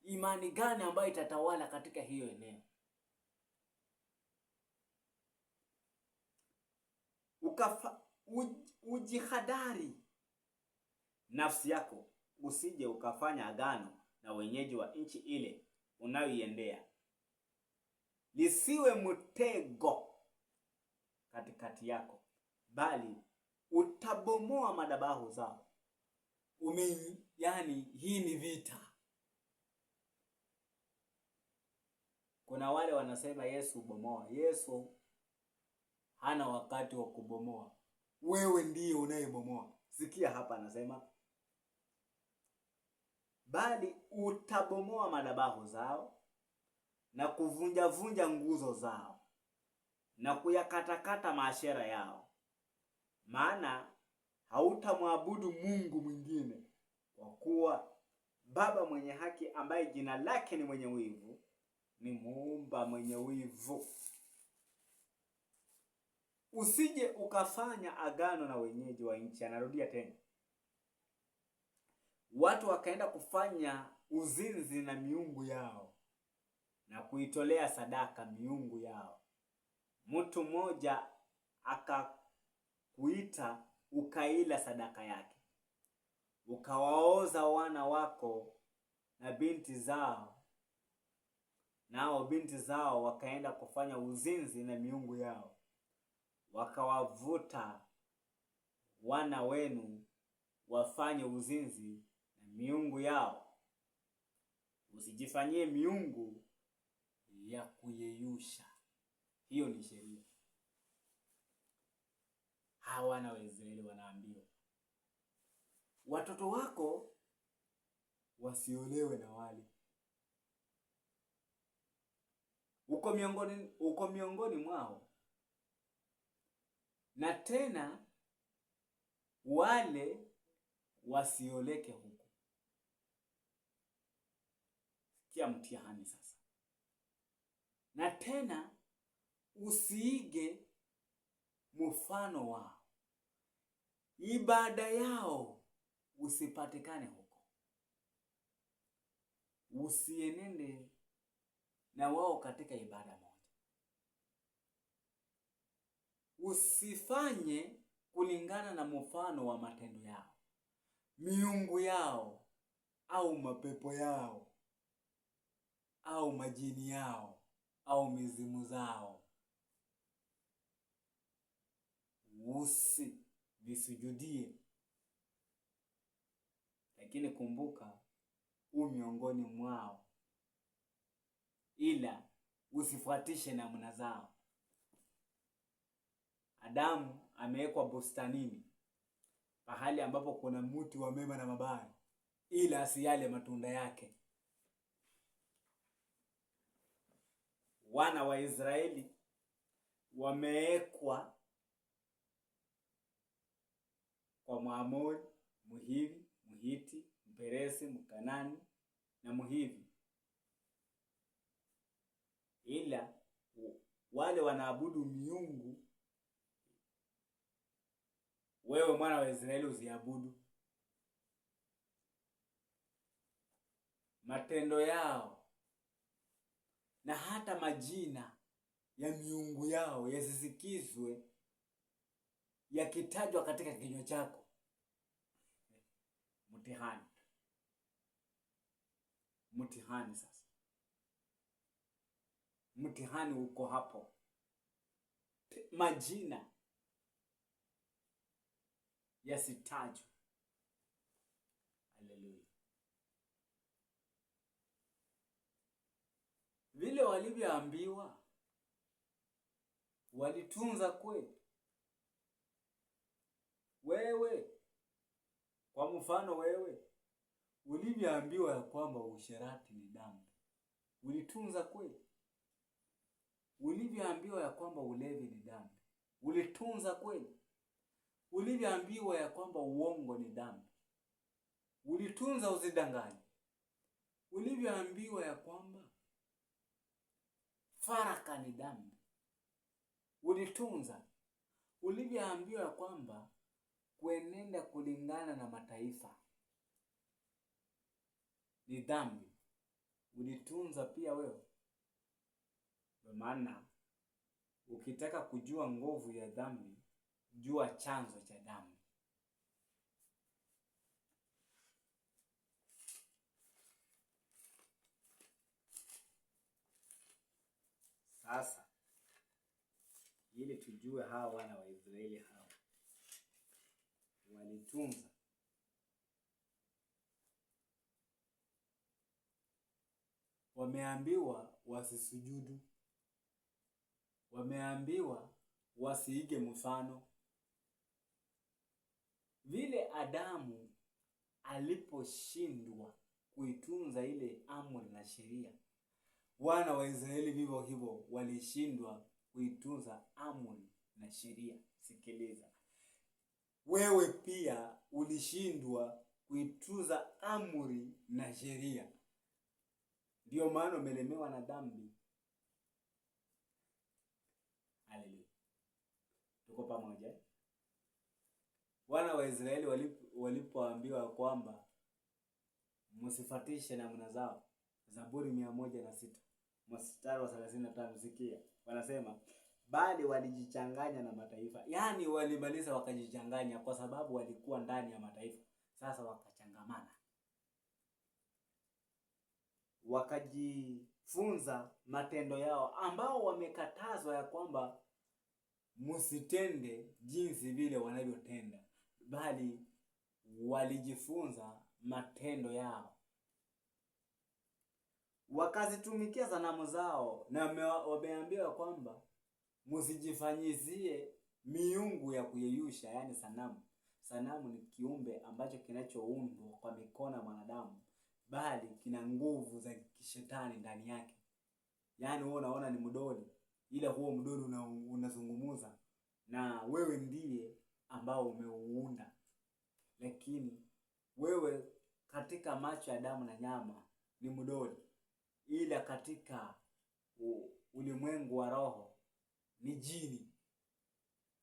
Imani gani ambayo itatawala katika hiyo eneo? Ujihadari nafsi yako usije ukafanya agano na wenyeji wa nchi ile unayoiendea, lisiwe mtego katikati yako, bali utabomoa madhabahu zao. Yani hii ni vita. Kuna wale wanasema Yesu bomoa. Yesu hana wakati wa kubomoa. Wewe ndiye unayebomoa. Sikia hapa anasema, bali utabomoa madhabahu zao na kuvunja nguzo zao na kuyakatakata maashera yao. Maana hautamwabudu Mungu mwingine, kwa kuwa Baba mwenye haki ambaye jina lake ni mwenye wivu ni muumba mwenye wivu. Usije ukafanya agano na wenyeji wa nchi. Anarudia tena. Watu wakaenda kufanya uzinzi na miungu yao na kuitolea sadaka miungu yao. Mtu mmoja akakuita ukaila sadaka yake, ukawaoza wana wako na binti zao, nao binti zao wakaenda kufanya uzinzi na miungu yao, wakawavuta wana wenu wafanye uzinzi na miungu yao. Usijifanyie miungu ya kuyeyusha. Hiyo ni sheria. Hawa wana wa Israeli wanaambiwa watoto wako wasiolewe na wale. Uko miongoni mwao. Na tena wale wasioleke huko. Sikia mtihani sasa. Na tena usiige mfano wao. Ibada yao usipatikane huko. Usienende na wao katika ibada moja. Usifanye kulingana na mfano wa matendo yao, miungu yao au mapepo yao au majini yao au mizimu zao. Usivisujudie. Lakini kumbuka miongoni mwao, ila usifuatishe namna zao. Adamu amewekwa bustanini, pahali ambapo kuna mti wa mema na mabaya, ila asiyale matunda yake. Wana wa Israeli wamewekwa kwa Mwamori, Mhivi, Mhiti, Mperesi, Mkanani na Mhivi, ila wale wanaabudu miungu. Wewe mwana wa Israeli usiabudu. Matendo yao na hata majina ya miungu yao yasisikizwe yakitajwa katika kinywa chako. Mtihani. Mtihani sasa. Mtihani uko hapo. Majina yasitajwe. Haleluya. Vile walivyoambiwa walitunza kweli. Wewe kwa mfano, wewe ulivyoambiwa ya kwamba usherati ni dhambi, ulitunza kweli? Ulivyoambiwa ya kwamba ulevi ni dhambi, ulitunza kweli? Ulivyoambiwa ya kwamba uongo ni dhambi, ulitunza usidanganye? Ulivyoambiwa ya kwamba faraka ni dhambi, ulitunza? Ulivyoambiwa ya kwamba kuenenda kulingana na mataifa ni dhambi, ulitunza pia wewe? Kwa maana ukitaka kujua nguvu ya dhambi, jua chanzo cha dhambi. Sasa ili tujue hawa wana wa Israeli hawa walitunza. Wameambiwa wasisujudu, wameambiwa wasiige mfano. Vile Adamu aliposhindwa kuitunza ile amri na sheria, wana wa Israeli vivyo hivyo walishindwa kuitunza amri na sheria. Sikiliza, wewe pia ulishindwa kuitunza amri na sheria, ndio maana umelemewa na dhambi. Haleluya. Tuko pamoja? Wana wa Israeli walipoambiwa kwamba msifatishe namna zao, Zaburi 106 mstari wa 35, sikia. Wanasema bali walijichanganya na mataifa. Yaani walimaliza wakajichanganya kwa sababu walikuwa ndani ya mataifa. Sasa wakachangamana. Wakajifunza matendo yao ambao wamekatazwa ya kwamba msitende jinsi vile wanavyotenda, bali walijifunza matendo yao. Wakazitumikia sanamu zao na wameambiwa kwamba msijifanyizie miungu ya kuyeyusha, yani sanamu. Sanamu ni kiumbe ambacho kinachoundwa kwa mikono ya mwanadamu, bali kina nguvu za kishetani ndani yake. Yaani wewe unaona ni mdoli, ila huo mdoli unazungumuza na wewe ndiye ambao umeuunda. Lakini wewe katika macho ya damu na nyama ni mdoli, ila katika ulimwengu wa roho ni jini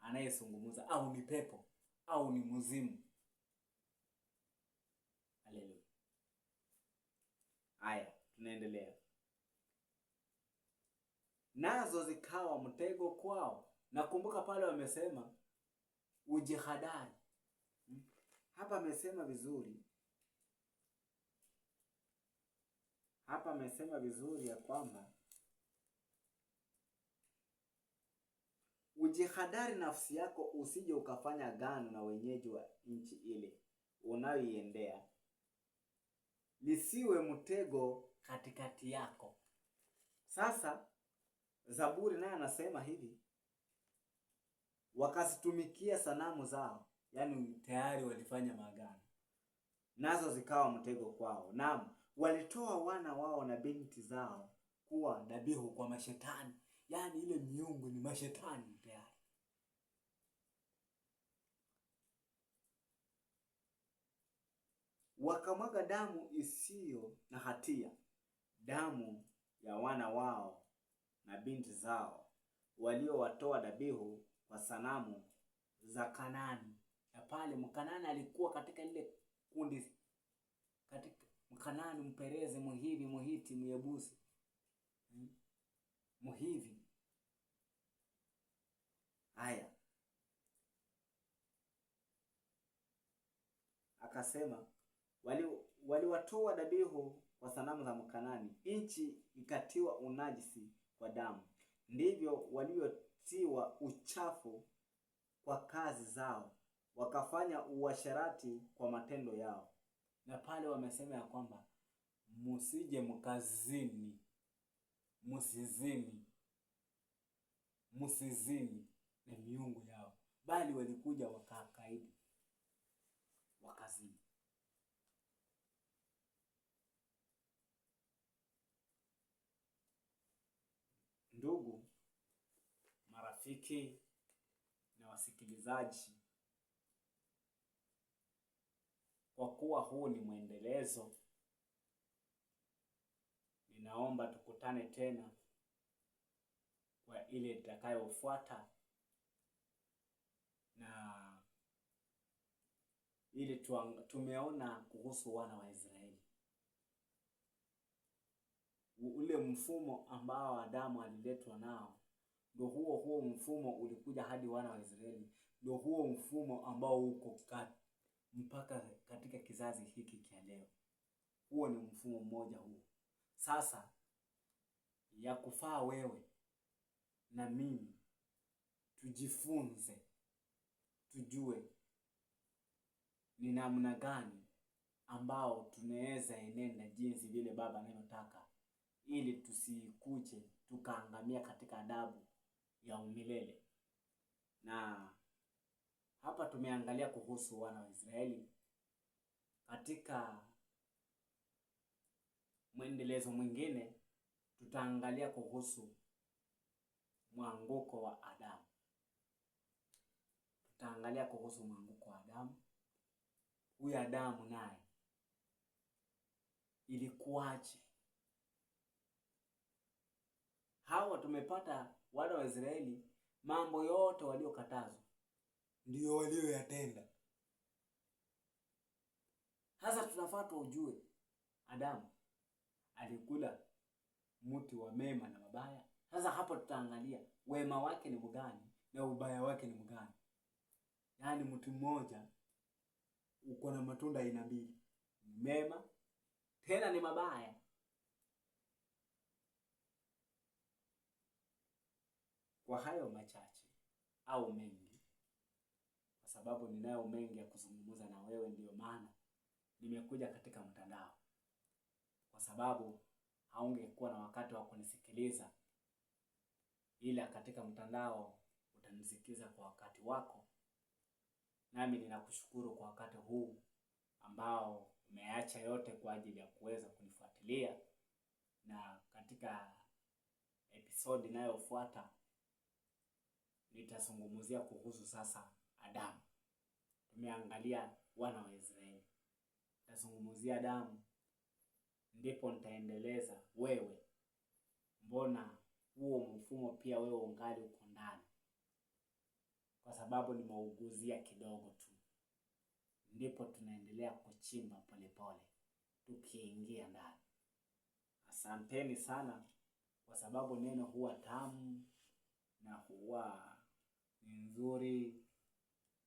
anayezungumza, au ni pepo, au ni mzimu. Haleluya. Haya, tunaendelea. Nazo zikawa mtego kwao. Nakumbuka pale wamesema ujihadari. Hapa amesema vizuri. Hapa amesema vizuri ya kwamba ujihadari nafsi yako usije ukafanya agano na wenyeji wa nchi ile unayoiendea, lisiwe mtego katikati yako. Sasa Zaburi naye anasema hivi, wakazitumikia sanamu zao, yani tayari walifanya maagano, nazo zikawa mtego kwao. Naam, walitoa wana wao na binti zao kuwa dhabihu kwa mashetani. Yani ile miungu ni mashetani tayari. Wakamwaga damu isiyo na hatia, damu ya wana wao na binti zao waliowatoa dhabihu kwa sanamu za Kanaani. Na pale Mkanaani alikuwa katika ile kundi, katika Mkanaani, Mperezi, Mhivi, Mhiti, Myebusi, Mhivi, Haya, akasema waliwatoa dhabihu kwa sanamu za Mkanani, nchi ikatiwa unajisi kwa damu. Ndivyo walivyotiwa uchafu kwa kazi zao, wakafanya uasherati kwa matendo yao. Na pale wamesema ya kwamba musije mkazini, musizini na miungu yao, bali walikuja wakakaidi wakazini. Ndugu, marafiki na wasikilizaji, kwa kuwa huu ni mwendelezo, ninaomba tukutane tena kwa ile itakayofuata, na ili tumeona kuhusu wana wa Israeli, ule mfumo ambao Adamu aliletwa nao, ndio huo mfumo ulikuja hadi wana wa Israeli, ndio huo mfumo ambao uko mpaka katika kizazi hiki cha leo. Huo ni mfumo mmoja huo. Sasa ya kufaa wewe na mimi tujifunze, tujue ni namna gani ambao tunaweza enenda jinsi vile Baba anayotaka, ili tusikuje tukaangamia katika adabu ya umilele. Na hapa tumeangalia kuhusu wana wa Israeli. Katika mwendelezo mwingine tutaangalia kuhusu mwanguko wa Adamu. Huyu Adamu naye ilikuwaje? Hawa tumepata wana wa Israeli, mambo yote waliokatazwa ndio walioyatenda. Sasa tunafaa tujue Adamu alikula mti wa mema na mabaya. Sasa hapo tutaangalia wema wake ni mgani na ubaya wake ni mgani. Yaani mti mmoja uko na matunda aina mbili, mema tena ni mabaya. Kwa hayo machache au mengi, kwa sababu ninayo mengi ya kuzungumza na wewe, ndio maana nimekuja katika mtandao, kwa sababu haungekuwa na wakati wa kunisikiliza, ila katika mtandao utanisikiliza kwa wakati wako. Nami ninakushukuru kwa wakati huu ambao umeacha yote kwa ajili ya kuweza kunifuatilia. Na katika episode inayofuata nitazungumzia kuhusu sasa Adamu. Tumeangalia wana wa Israeli, nitazungumzia Adamu, ndipo nitaendeleza wewe. Mbona huo mfumo pia wewe ungali uko ndani? Kwa sababu nimeuguzia kidogo tu, ndipo tunaendelea kuchimba polepole tukiingia ndani. Asanteni sana, kwa sababu neno huwa tamu na huwa ni nzuri.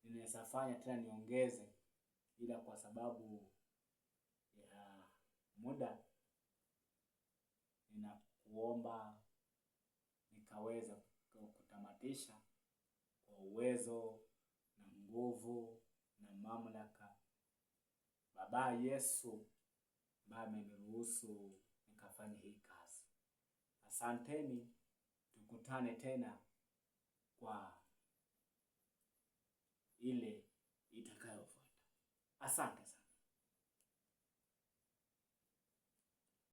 Ninaweza fanya tena niongeze, ila kwa sababu ya muda ninakuomba nikaweza kutamatisha kwa uwezo na nguvu na mamlaka Baba Yesu ambaye ameniruhusu nikafanya hii kazi. Asanteni, tukutane tena kwa ile itakayofuata. Asante sana.